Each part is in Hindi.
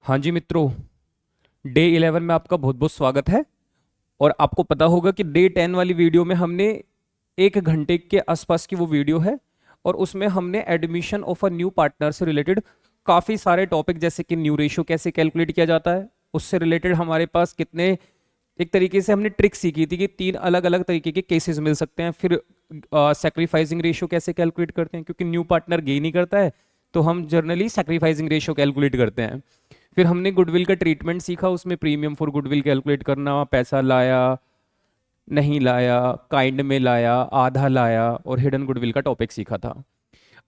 हाँ जी मित्रों, डे 11 में आपका बहुत बहुत स्वागत है। और आपको पता होगा कि डे 10 वाली वीडियो में हमने 1 घंटे के आसपास की वो वीडियो है, और उसमें हमने admission of a new partner से रिलेटेड काफ़ी सारे टॉपिक, जैसे कि न्यू रेशियो कैसे कैलकुलेट किया जाता है, उससे रिलेटेड हमारे पास कितने एक तरीके से हमने ट्रिक सीखी थी कि 3 अलग अलग तरीके के केसेस मिल सकते हैं। फिर सेक्रीफाइसिंग रेशियो कैसे कैलकुलेट करते हैं, क्योंकि न्यू पार्टनर गेन ही करता है तो हम जर्नली सेक्रीफाइसिंग रेशियो कैलकुलेट करते हैं। फिर हमने गुडविल का ट्रीटमेंट सीखा, उसमें प्रीमियम फॉर गुडविल कैलकुलेट करना, पैसा लाया नहीं लाया, काइंड में लाया, आधा लाया, और हिडन गुडविल का टॉपिक सीखा था।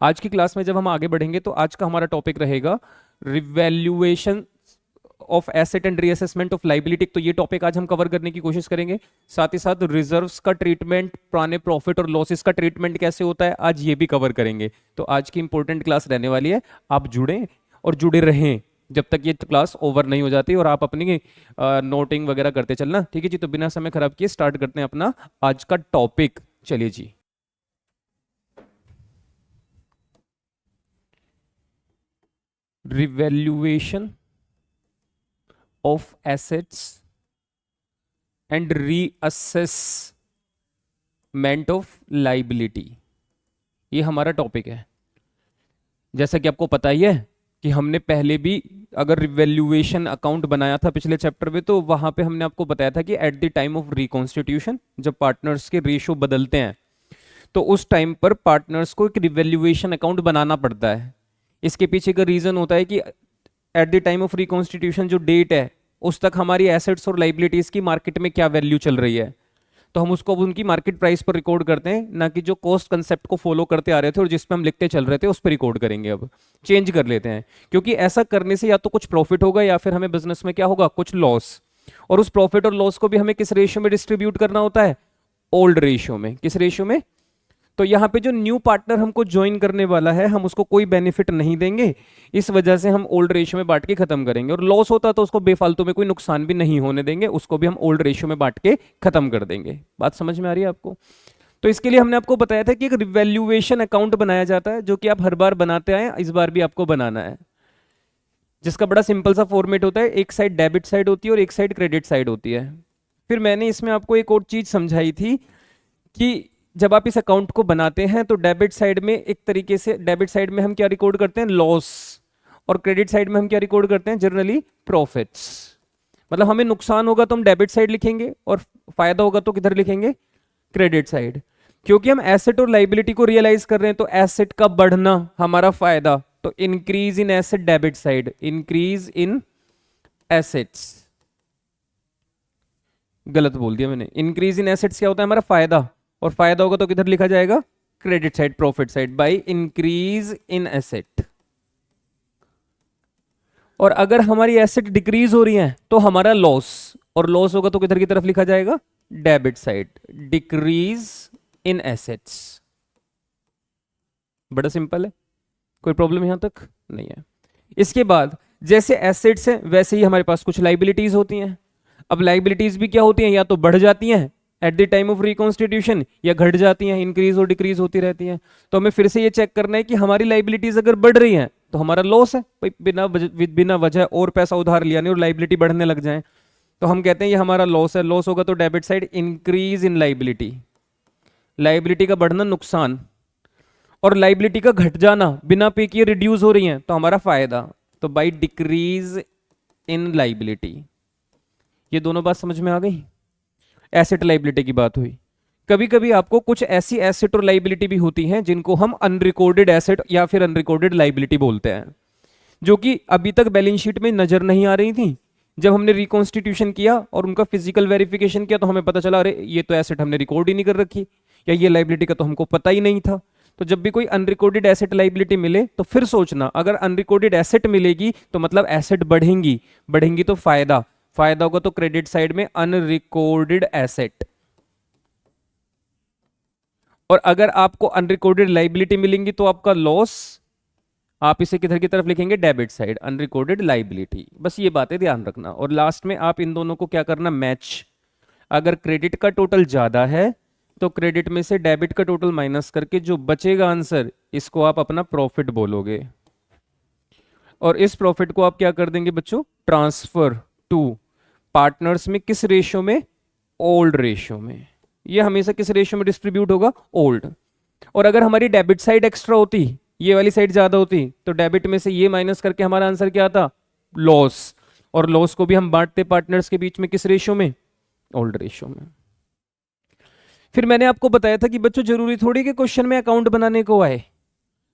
आज की क्लास में जब हम आगे बढ़ेंगे तो आज का हमारा टॉपिक रहेगा revaluation of asset and reassessment of liability. तो ये टॉपिक आज हम कवर करने की कोशिश करेंगे। साथ ही साथ रिजर्व्स का ट्रीटमेंट, पुराने प्रॉफिट और लॉसेस का ट्रीटमेंट कैसे होता है, आज ये भी कवर करेंगे। तो आज की इंपॉर्टेंट क्लास रहने वाली है, आप जुड़ें और जुड़े रहें जब तक ये क्लास ओवर नहीं हो जाती, और आप अपनी नोटिंग वगैरह करते चलना। ठीक है जी, तो बिना समय खराब किए स्टार्ट करते हैं अपना आज का टॉपिक। चलिए जी, revaluation of assets and reassessment of liability, ये हमारा टॉपिक है। जैसा कि आपको पता ही है कि हमने पहले भी अगर रिवैल्यूएशन अकाउंट बनाया था पिछले चैप्टर में, तो वहां पे हमने आपको बताया था कि at the time of reconstitution जब पार्टनर्स के रेशो बदलते हैं तो उस टाइम पर पार्टनर्स को एक रिवैल्यूएशन अकाउंट बनाना पड़ता है। इसके पीछे का रीजन होता है कि at the time of reconstitution जो डेट है उस तक हमारी एसेट्स और लाइबिलिटीज की मार्केट में क्या वैल्यू चल रही है, तो हम उसको उनकी मार्केट प्राइस पर रिकॉर्ड करते हैं, ना कि जो कॉस्ट कंसेप्ट को फॉलो करते आ रहे थे और जिस पे हम लिखते चल रहे थे उस पर रिकॉर्ड करेंगे। अब चेंज कर लेते हैं, क्योंकि ऐसा करने से या तो कुछ प्रॉफिट होगा या फिर हमें बिजनेस में क्या होगा, कुछ लॉस। और उस प्रॉफिट और लॉस को भी हमें किस रेशियो में डिस्ट्रीब्यूट करना होता है, ओल्ड रेशियो में। किस रेशियो में? तो यहाँ पे जो न्यू पार्टनर हमको ज्वाइन करने वाला है हम उसको कोई बेनिफिट नहीं देंगे, इस वजह से हम ओल्ड रेशियो में बांट के खत्म करेंगे। और लॉस होता तो उसको बेफालतू में कोई नुकसान भी नहीं होने देंगे, उसको भी हम ओल्ड रेशियो में बांट के खत्म कर देंगे। बात समझ में आ रही है आपको? तो इसके लिए हमने आपको बताया था कि एक रिवैल्यूएशन अकाउंट बनाया जाता है, जो कि आप हर बार बनाते आए, इस बार भी आपको बनाना है, जिसका बड़ा सिंपल सा फॉर्मेट होता है। एक साइड डेबिट साइड होती है और एक साइड क्रेडिट साइड होती है। फिर मैंने इसमें आपको एक और चीज समझाई थी कि जब आप इस अकाउंट को बनाते हैं तो डेबिट साइड में एक तरीके से, डेबिट साइड में हम क्या रिकॉर्ड करते हैं, लॉस, और क्रेडिट साइड में हम क्या रिकॉर्ड करते हैं, जनरली प्रॉफिट्स। मतलब हमें नुकसान होगा तो हम डेबिट साइड लिखेंगे, और फायदा होगा तो किधर लिखेंगे, क्रेडिट साइड। क्योंकि हम एसेट और लाइबिलिटी को रियलाइज कर रहे हैं, तो एसेट का बढ़ना हमारा फायदा, तो increase in asset debit side, increase in assets. गलत बोल दिया मैंने, इंक्रीज इन एसेट्स क्या होता है, हमारा फायदा, और फायदा होगा तो किधर लिखा जाएगा, credit side, profit side, by increase in asset. और अगर हमारी एसेट डिक्रीज हो रही है तो हमारा लॉस, और लॉस होगा तो किधर की तरफ लिखा जाएगा, debit side, decrease in assets. बड़ा सिंपल है, कोई प्रॉब्लम यहां तक नहीं है। इसके बाद जैसे एसेट्स हैं वैसे ही हमारे पास कुछ लाइबिलिटीज होती हैं। अब लाइबिलिटीज भी क्या होती हैं, या तो बढ़ जाती हैं at the time of reconstitution, या घट जाती हैं, इंक्रीज और डिक्रीज होती रहती हैं। तो हमें फिर से ये चेक करना है कि हमारी लाइबिलिटीज अगर बढ़ रही हैं तो हमारा लॉस है, भाई बिना वजह और पैसा उधार लिया नहीं और लाइबिलिटी बढ़ने लग जाए तो हम कहते हैं ये हमारा लॉस है। लॉस होगा तो debit side, increase in liability, liability का बढ़ना नुकसान, और लाइबिलिटी का घट जाना बिना पे किए रिड्यूस हो रही है तो हमारा फायदा, तो बाई डिक्रीज इन लाइबिलिटी। ये दोनों बात समझ में आ गई? एसेट लाइबिलिटी की बात हुई। कभी कभी आपको कुछ ऐसी एसेट और लाइबिलिटी भी होती हैं जिनको हम अनरिकॉर्डेड एसेट या फिर अनरिकॉर्डेड लाइबिलिटी बोलते हैं, जो कि अभी तक बैलेंस शीट में नजर नहीं आ रही थी। जब हमने रिकॉन्स्टिट्यूशन किया और उनका फिजिकल वेरिफिकेशन किया तो हमें पता चला, अरे ये तो एसेट हमने रिकॉर्ड ही नहीं कर रखी, या ये लाइबिलिटी का तो हमको पता ही नहीं था। तो जब भी कोई अनरिकॉर्डेड एसेट लाइबिलिटी मिले तो फिर सोचना, अगर अनरिकॉर्डेड एसेट मिलेगी तो मतलब एसेट बढ़ेंगी, बढ़ेंगी तो फायदा, फायदा होगा तो क्रेडिट साइड में अनरिकॉर्डेड एसेट। और अगर आपको अनरिकॉर्डेड लाइबिलिटी मिलेंगी तो आपका लॉस, आप इसे किधर की तरफ लिखेंगे, डेबिट साइड, अनरिकॉर्डेड लाइबिलिटी। बस ये बातें ध्यान रखना। और लास्ट में आप इन दोनों को क्या करना, मैच। अगर क्रेडिट का टोटल ज्यादा है तो क्रेडिट में से डेबिट का टोटल माइनस करके जो बचेगा आंसर, इसको आप अपना प्रॉफिट बोलोगे। और इस प्रॉफिट को आप क्या कर देंगे बच्चों, ट्रांसफर टू पार्टनर्स में, किस रेशियो में, ओल्ड रेशियो में। ये हमेशा किस रेशियो में डिस्ट्रीब्यूट होगा, ओल्ड। और अगर हमारी डेबिट साइड एक्स्ट्रा होती, ये वाली साइड ज्यादा होती, तो डेबिट में से ये माइनस करके हमारा आंसर क्या आता, लॉस। और लॉस को भी हम बांटते पार्टनर्स के बीच में किस रेशियो में, ओल्ड रेशियो में। फिर मैंने आपको बताया था कि बच्चों जरूरी थोड़ी कि क्वेश्चन में अकाउंट बनाने को आए,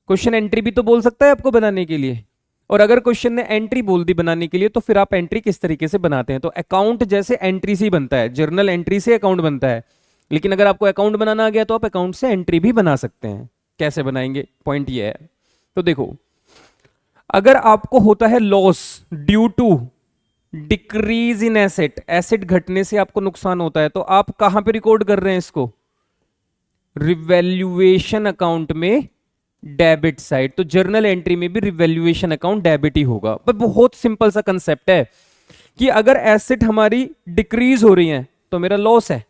क्वेश्चन एंट्री भी तो बोल सकता है आपको बनाने के लिए। और अगर क्वेश्चन ने एंट्री बोल दी बनाने के लिए, तो फिर आप एंट्री किस तरीके से बनाते हैं। तो अकाउंट जैसे एंट्री से बनता है, जर्नल एंट्री से अकाउंट बनता है, लेकिन अगर आपको अकाउंट बनाना आ गया तो आप अकाउंट से एंट्री भी बना सकते हैं। कैसे बनाएंगे, पॉइंट ये है। तो देखो, अगर आपको होता है loss due to decrease in asset, asset घटने से आपको नुकसान होता है, तो आप कहां पे रिकॉर्ड कर रहे हैं इसको, रिवैल्यूएशन अकाउंट में, डेबिट साइड। तो जर्नल एंट्री में भी रिवैल्यूएशन अकाउंट डेबिट ही होगा। पर बहुत सिंपल सा कंसेप्ट है कि अगर एसेट हमारी डिक्रीज हो रही है तो मेरा लॉस है,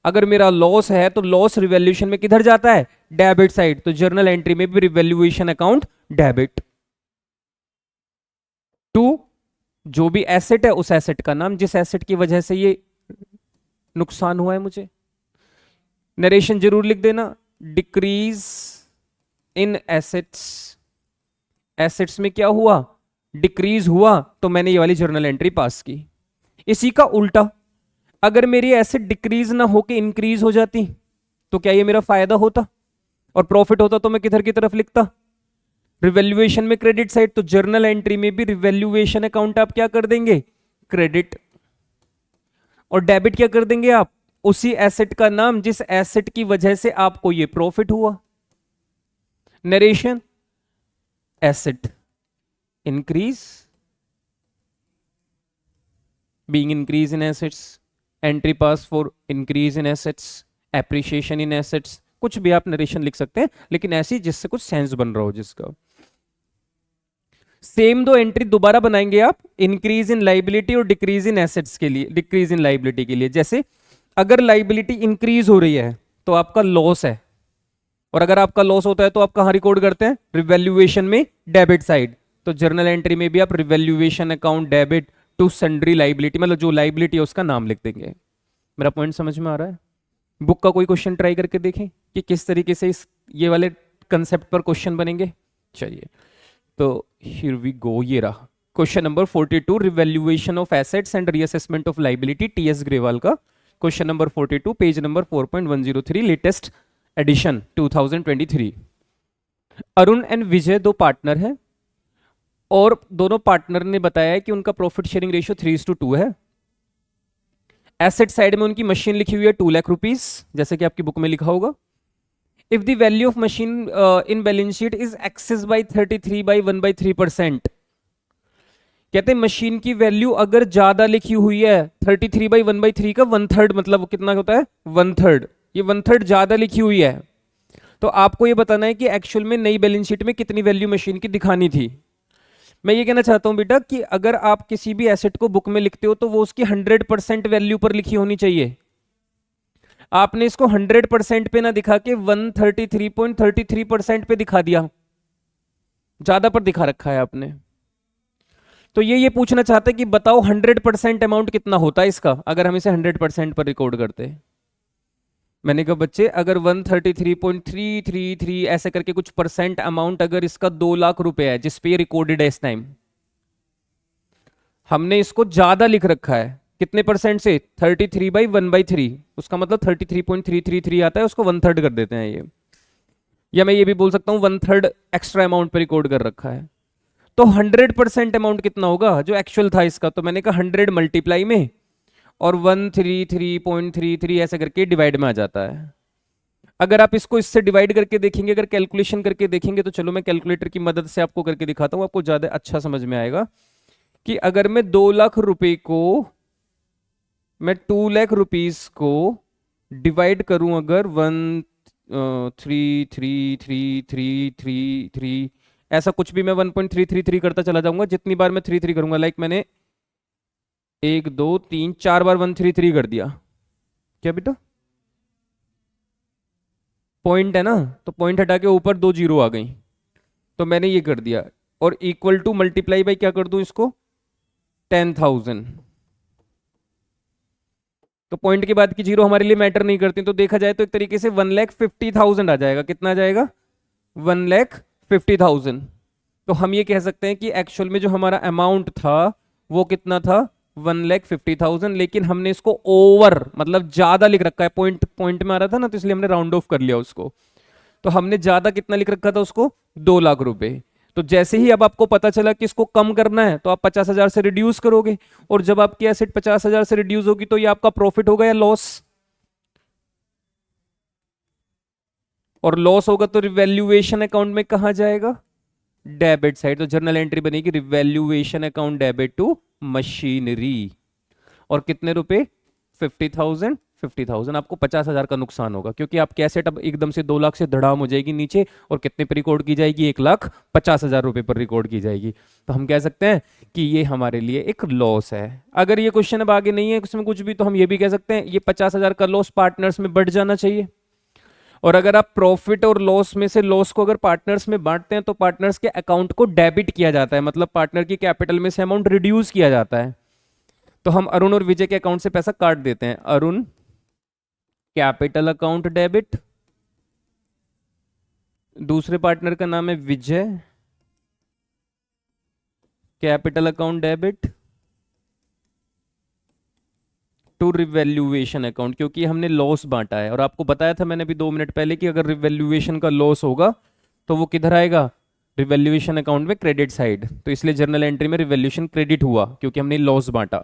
अगर मेरा लॉस है तो लॉस रिवैल्यूएशन में किधर जाता है, डेबिट साइड। तो जर्नल एंट्री में भी रिवैल्यूएशन अकाउंट डेबिट टू जो भी एसेट है, उस एसेट का नाम जिस एसेट की वजह से ये नुकसान हुआ है मुझे। नरेशन जरूर लिख देना, डिक्रीज इन एसेट्स, एसेट्स में क्या हुआ, डिक्रीज हुआ, तो मैंने ये वाली जर्नल एंट्री पास की। इसी का उल्टा, अगर मेरी एसेट डिक्रीज ना होके इंक्रीज हो जाती, तो क्या ये मेरा फायदा होता, और प्रॉफिट होता तो मैं किधर की तरफ लिखता, रिवैल्यूएशन में क्रेडिट साइड। तो जर्नल एंट्री में भी रिवैल्यूएशन अकाउंट आप क्या कर देंगे, क्रेडिट, और डेबिट क्या कर देंगे आप, उसी एसेट का नाम जिस एसेट की वजह से आपको ये प्रॉफिट हुआ। Narration, asset increase, being increase in assets, entry pass for increase in assets, appreciation in assets, कुछ भी आप नरेशन लिख सकते हैं, लेकिन ऐसी जिससे कुछ सेंस बन रहा हो जिसका। सेम दो एंट्री दोबारा बनाएंगे आप, इंक्रीज इन लाइबिलिटी और डिक्रीज इन एसेट्स के लिए, डिक्रीज इन लाइबिलिटी के लिए। जैसे अगर लाइबिलिटी इंक्रीज हो रही है तो आपका लॉस है, और अगर आपका लॉस होता है तो आप कहां रिकॉर्ड करते हैं, रिवैल्यूएशन में, डेबिट साइड। तो जर्नल एंट्री में भी आप revaluation account debit to sundry liability, मतलब जो लाइबिलिटी है उसका नाम लिख देंगे। मेरा पॉइंट समझ में आ रहा है। बुक का कोई क्वेश्चन ट्राई करके देखें कि किस तरीके से इस ये वाले कंसेप्ट पर क्वेश्चन बनेंगे। चलिए, तो हियर वी गो, ये रहा question number 42, revaluation of assets and reassessment of liability, TS Grewal का question number 42, page number 4.103, latest edition 2023। Arun and Vijay दो पार्टनर हैं, और दोनों पार्टनर ने बताया कि उनका प्रॉफिट शेयरिंग रेशियो 3:2 है। एसेट साइड में उनकी मशीन लिखी हुई है 2 लाख रुपीस, जैसे कि आपकी बुक में लिखा होगा। If the value of machine in balance sheet is excess by 33/1/3%, कहते हैं मशीन की वैल्यू अगर ज्यादा लिखी हुई है, 33/1/3 का 1/3, मतलब कितना होता है, 1/3, ये 1/3 ज्यादा लिखी हुई है, तो आपको ये बताना है कि एक्चुअल में नई बैलेंस शीट में कितनी वैल्यू मशीन की दिखानी थी। मैं ये कहना चाहता हूं बेटा कि अगर आप किसी भी एसेट को बुक में लिखते हो तो वो उसकी 100% वैल्यू पर लिखी होनी चाहिए। आपने इसको 100% पे ना दिखा के 133.33% पे दिखा दिया, ज्यादा पर दिखा रखा है आपने। तो ये पूछना चाहते हैं कि बताओ 100% अमाउंट कितना होता है इसका, अगर हम इसे 100% पर रिकॉर्ड करते हैं। मैंने कहा बच्चे, अगर 133.333 ऐसे करके कुछ परसेंट अमाउंट अगर इसका 2 लाख रुपए है जिस पे ये रिकॉर्डेड है इस टाइम, हमने इसको ज्यादा लिख रखा है, कितने परसेंट से, 33/1/3, उसका मतलब 33.333 आता है, उसको 1/3 कर देते हैं ये। या मैं ये भी बोल सकता हूं 1/3 एक्स्ट्रा अमाउंट पे रिकॉर्ड कर रखा है। तो 100% अमाउंट कितना होगा जो एक्चुअल था इसका, तो मैंने कहा 100 मल्टीप्लाई में और 133.33 ऐसे करके डिवाइड में आ जाता है। अगर आप इसको इससे डिवाइड करके देखेंगे, अगर कैलकुलेशन करके देखेंगे, तो चलो मैं कैलकुलेटर की मदद से आपको करके दिखाता हूं, आपको ज्यादा अच्छा समझ में आएगा। कि अगर मैं 2 लाख रुपए को, मैं 2 लाख रुपीस को डिवाइड करूं अगर 1333333 ऐसा कुछ भी, मैं 1.333 करता चला जाऊंगा जितनी बार मैं 33 करूंगा। लाइक मैंने 1 2 3 4 बार 133 कर दिया, क्या बेटा, पॉइंट है ना, तो पॉइंट हटा के ऊपर 2 जीरो आ गई, तो मैंने ये कर दिया। और इक्वल टू मल्टीप्लाई बाई क्या कर दूं इसको, 10,000। तो पॉइंट के बाद की जीरो हमारे लिए मैटर नहीं करती, तो देखा जाए तो एक तरीके से 1,50,000 आ जाएगा। कितना आ जाएगा, 1,50,000। तो हम ये कह सकते हैं कि एक्चुअल में जो हमारा अमाउंट था वो कितना था, 1,50,000, लेकिन हमने इसको ओवर मतलब ज्यादा लिख रखा है, पॉइंट पॉइंट में आ रहा था ना, तो इसलिए हमने राउंड ऑफ कर लिया उसको। तो हमने ज्यादा कितना लिख रखा था उसको, 2 लाख रुपए। तो जैसे ही अब आपको पता चला कि इसको कम करना है तो आप 50,000 से रिड्यूस करोगे, और जब आपकी एसेट 50,000 से रिड्यूस होगी तो ये आपका प्रॉफिट होगा या लॉस, और लॉस होगा तो रिवैल्यूएशन अकाउंट में कहा जाएगा, डेबिट साइड। तो जर्नल एंट्री बनेगी revaluation account debit to machinery. और कितने रुपए, 50,000। 50,000 आपको 50,000 का नुकसान होगा, क्योंकि आपकी एसेट अब एकदम से 2 लाख से धड़ाम हो जाएगी नीचे, और कितने पर रिकॉर्ड की जाएगी, 1,50,000 रुपए पर रिकॉर्ड की जाएगी। तो हम कह सकते हैं कि ये हमारे लिए एक लॉस है। अगर ये क्वेश्चन अब आगे नहीं है उसमें कुछ भी, तो हम ये भी कह सकते हैं ये 50,000 का लॉस पार्टनर्स में बढ़ जाना चाहिए। और अगर आप प्रॉफिट और लॉस में से लॉस को अगर पार्टनर्स में बांटते हैं तो पार्टनर्स के अकाउंट को डेबिट किया जाता है, मतलब पार्टनर की कैपिटल में से अमाउंट रिड्यूस किया जाता है। तो हम अरुण और विजय के अकाउंट से पैसा काट देते हैं, अरुण कैपिटल अकाउंट डेबिट, दूसरे पार्टनर का नाम है Vijay capital account debit to revaluation account, क्योंकि हमने लॉस बांटा है। और आपको बताया था मैंने अभी 2 मिनट पहले कि अगर रिवैल्यूएशन का लॉस होगा तो वो किधर आएगा, रिवैल्यूएशन अकाउंट में क्रेडिट साइड। तो इसलिए जर्नल एंट्री में रिवैल्यूएशन क्रेडिट हुआ क्योंकि हमने लॉस बांटा।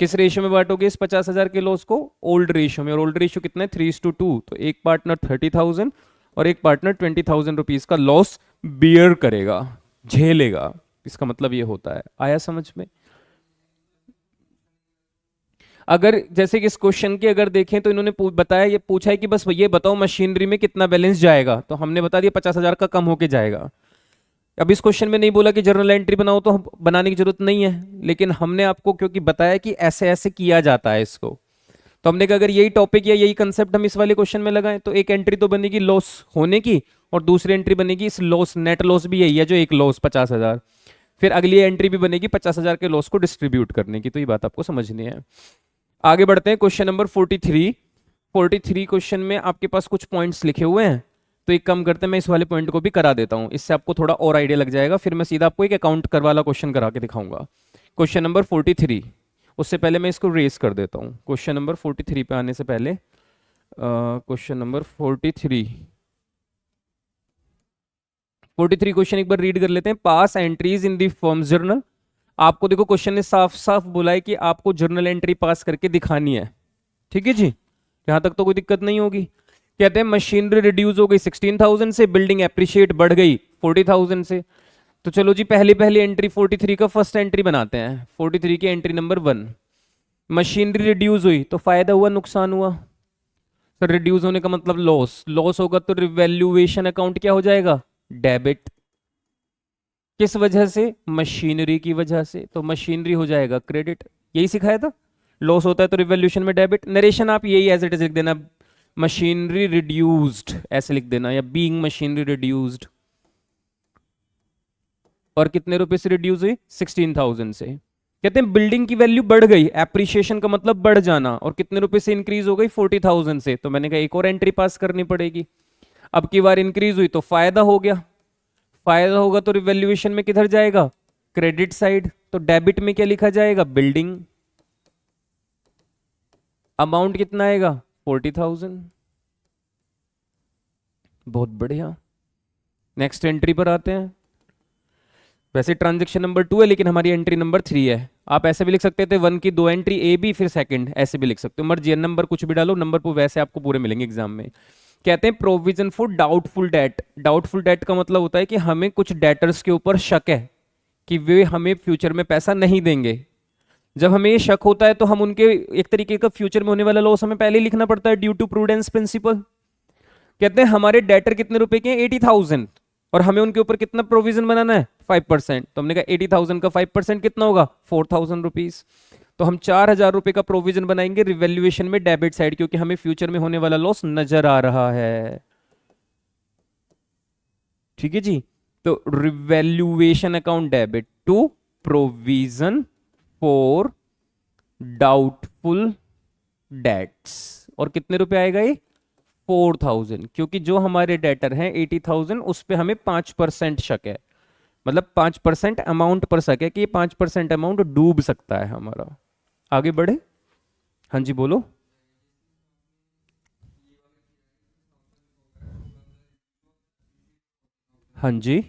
किस रेशियो में बांटोगे इस 50,000 के लॉस को, ओल्ड रेशियो में। और ओल्ड रेशियो कितना है, 3:2। तो एक पार्टनर 30,000 और एक पार्टनर 20,000 रुपीज का लॉस बियर करेगा, झेलेगा। इसका मतलब ये होता है, आया समझ में। अगर जैसे कि इस क्वेश्चन के अगर देखें तो इन्होंने बताया, ये पूछा है कि बस ये बताओ मशीनरी में कितना बैलेंस जाएगा, तो हमने बता दिया 50,000 का कम होके जाएगा। अब इस क्वेश्चन में नहीं बोला कि जर्नल एंट्री बनाओ, तो बनाने की जरूरत नहीं है, लेकिन हमने आपको क्योंकि बताया कि ऐसे ऐसे किया जाता है इसको, तो हमने कहा अगर यही टॉपिक या यही कंसेप्ट हम इस वाले क्वेश्चन में लगाएं तो एक एंट्री तो बनेगी लॉस होने की, और दूसरी एंट्री बनेगी इस लॉस, नेट लॉस भी यही है जो एक लॉस 50,000। फिर अगली एंट्री भी बनेगी 50,000 के लॉस को डिस्ट्रीब्यूट करने की। तो ये बात आपको समझनी है। आगे बढ़ते हैं, क्वेश्चन नंबर 43। 43 क्वेश्चन में आपके पास कुछ पॉइंट्स लिखे हुए हैं, तो एक काम करते हैं मैं इस वाले पॉइंट को भी करा देता हूं, इससे आपको थोड़ा और आइडिया लग जाएगा। फिर मैं सीधा आपको एक अकाउंट कर वाला क्वेश्चन करा के दिखाऊंगा। क्वेश्चन नंबर 43, उससे पहले मैं इसको रेस कर देता हूं। क्वेश्चन नंबर 43 पे आने से पहले क्वेश्चन नंबर 43 क्वेश्चन एक बार रीड कर लेते हैं। Pass entries in the firm journal. आपको देखो क्वेश्चन ने साफ साफ बोला है कि आपको जर्नल एंट्री पास करके दिखानी है, ठीक है जी, यहां तक तो कोई दिक्कत नहीं होगी। कहते हैं मशीनरी रिड्यूस हो गई 16,000 से, बिल्डिंग एप्रिशिएट बढ़ गई 40,000 से। तो चलो जी पहली पहली एंट्री 43 का फर्स्ट एंट्री बनाते हैं। 43 की एंट्री नंबर 1, मशीनरी रिड्यूस हुई तो फायदा हुआ नुकसान हुआ, तो रिड्यूस होने का मतलब लॉस, लॉस होगा तो रिवैल्यूएशन अकाउंट क्या हो जाएगा, डेबिट। किस वजह से, मशीनरी की वजह से, तो मशीनरी हो जाएगा क्रेडिट। यही सिखाया था, लॉस होता है तो रिवैल्यूएशन में डेबिट। नरेशन आप यही एज इट इज लिख देना, मशीनरी रिड्यूस्ड ऐसे लिख देना, या बीइंग मशीनरी रिड्यूस्ड। और कितने रुपए से रिड्यूस हुई, 16,000 से। कहते हैं बिल्डिंग की वैल्यू बढ़ गई, एप्रिसिएशन का मतलब बढ़ जाना, और कितने रुपए से इंक्रीज हो गई, 40,000 से। तो मैंने कहा एक और एंट्री पास करनी पड़ेगी। अब की बार इंक्रीज हुई तो फायदा हो गया, फायदा होगा तो रिवैल्यूएशन में किधर जाएगा, क्रेडिट साइड। तो डेबिट में क्या लिखा जाएगा, बिल्डिंग। अमाउंट कितना आएगा, 40,000। बहुत बढ़िया, नेक्स्ट एंट्री पर आते हैं। वैसे ट्रांजैक्शन नंबर 2 है लेकिन हमारी एंट्री नंबर 3 है। आप ऐसे भी लिख सकते थे 1 की 2 एंट्री ए बी फिर सेकंड, ऐसे भी लिख सकते हो, मर्जी है, नंबर कुछ भी डालो, नंबर पर वैसे आपको पूरे मिलेंगे एग्जाम में। कहते हैं provision for doubtful debt. Doubtful debt का मतलब होता है कि हमें कुछ डेटर्स के ऊपर शक है कि वे हमें फ्यूचर में पैसा नहीं देंगे। जब हमें ये शक होता है तो हम उनके एक तरीके का फ्यूचर में होने वाला लॉस हमें पहले ही लिखना पड़ता है, ड्यू टू प्रूडेंस प्रिंसिपल। कहते हैं हमारे डेटर कितने रुपए के हैं, 80,000, और हमें उनके ऊपर कितना प्रोविजन बनाना है, 5%। तो हमने कहा 80,000 का 5% कितना होगा, 4,000 रुपीज। तो हम 4,000 रुपए का प्रोविजन बनाएंगे रिवैल्यूएशन में डेबिट साइड, क्योंकि हमें फ्यूचर में होने वाला लॉस नजर आ रहा है, ठीक है जी। तो revaluation account debit to provision for doubtful debts. और कितने रुपए आएगा ये? 4000, क्योंकि जो हमारे डेटर हैं 80,000 उस पे हमें 5% शक है, मतलब 5% अमाउंट पर शक है कि ये 5% अमाउंट डूब सकता है हमारा। आगे बढ़े। हाँ जी बोलो। हाँ जी।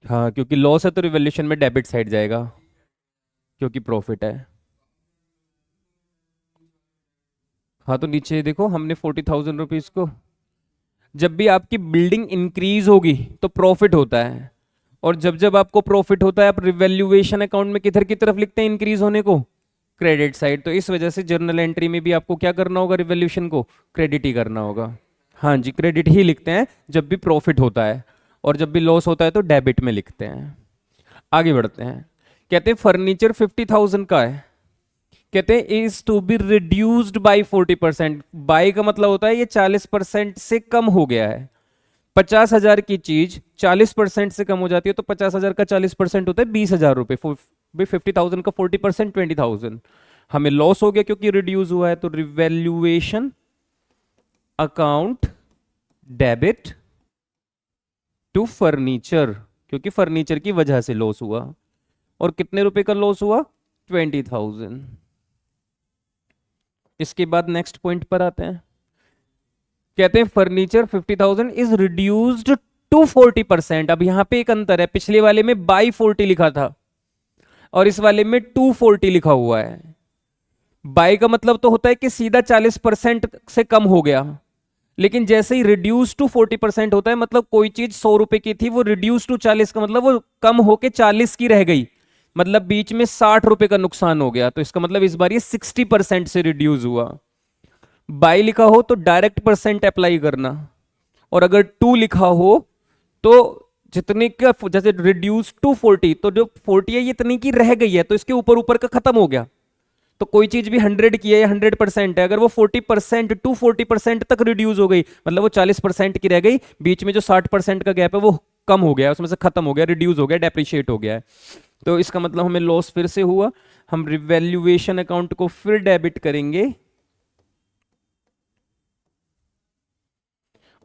हाँ, क्योंकि लॉस है तो रिवैल्यूएशन में डेबिट साइड जाएगा, क्योंकि प्रॉफिट है। हाँ, तो नीचे देखो हमने 40,000 रुपीज को, जब भी आपकी बिल्डिंग इंक्रीज होगी तो प्रॉफिट होता है, और जब जब आपको प्रॉफिट होता है आप रिवैल्यूएशन अकाउंट में किधर की तरफ लिखते हैं इंक्रीज होने को? Credit side. तो इस वजह से जर्नल एंट्री में भी आपको क्या करना होगा? रिवैल्यूएशन को क्रेडिट ही करना होगा। हाँ जी, क्रेडिट ही लिखते हैं जब भी प्रॉफिट होता है, और जब भी लॉस होता है तो डेबिट में लिखते हैं। आगे बढ़ते हैं। कहते हैं फर्नीचर 50,000 का है, कहते हैं is to be reduced by 40%। By का मतलब होता है ये 40% से कम हो गया है। 50,000 की चीज 40% से कम हो जाती है तो 50,000 का 40% होता है 20,000 रुपए। 50,000 का 40% 20,000। हमें लॉस हो गया क्योंकि रिड्यूस हुआ है, तो revaluation account debit to furniture, क्योंकि फर्नीचर की वजह से लॉस हुआ। और कितने रुपए का लॉस हुआ? 20,000। इसके बाद नेक्स्ट पॉइंट पर आते हैं। कहते हैं फर्नीचर 50,000 इज रिड्यूस्ड टू 40%। अब यहां पे एक अंतर है, पिछले वाले में बाई 40 लिखा था और इस वाले में 240 लिखा हुआ है। बाई का मतलब तो होता है कि सीधा 40% से कम हो गया, लेकिन जैसे ही रिड्यूस टू 40% होता है मतलब कोई चीज 100 रुपए की थी वो रिड्यूस टू 40 का मतलब वो कम होके 40 की रह गई, मतलब बीच में 60 रुपए का नुकसान हो गया। तो इसका मतलब इस बार ये 60% से रिड्यूस हुआ। बाई लिखा हो तो डायरेक्ट परसेंट अप्लाई करना, और अगर टू लिखा हो तो जितने का, जैसे रिड्यूस टू 40, तो जो 40 है ये इतनी की रह गई है तो इसके ऊपर ऊपर का खत्म हो गया। तो कोई चीज भी 100 की है या 100% है, अगर वो 40% टू 40% तक रिड्यूस हो गई मतलब वो 40% की रह गई, बीच में जो 60% का गैप है वो कम हो गया, उसमें से खत्म हो गया, रिड्यूस हो गया, डेप्रिशिएट हो गया है। तो इसका मतलब हमें लॉस फिर से हुआ। हम रिवैल्यूएशन अकाउंट को फिर डेबिट करेंगे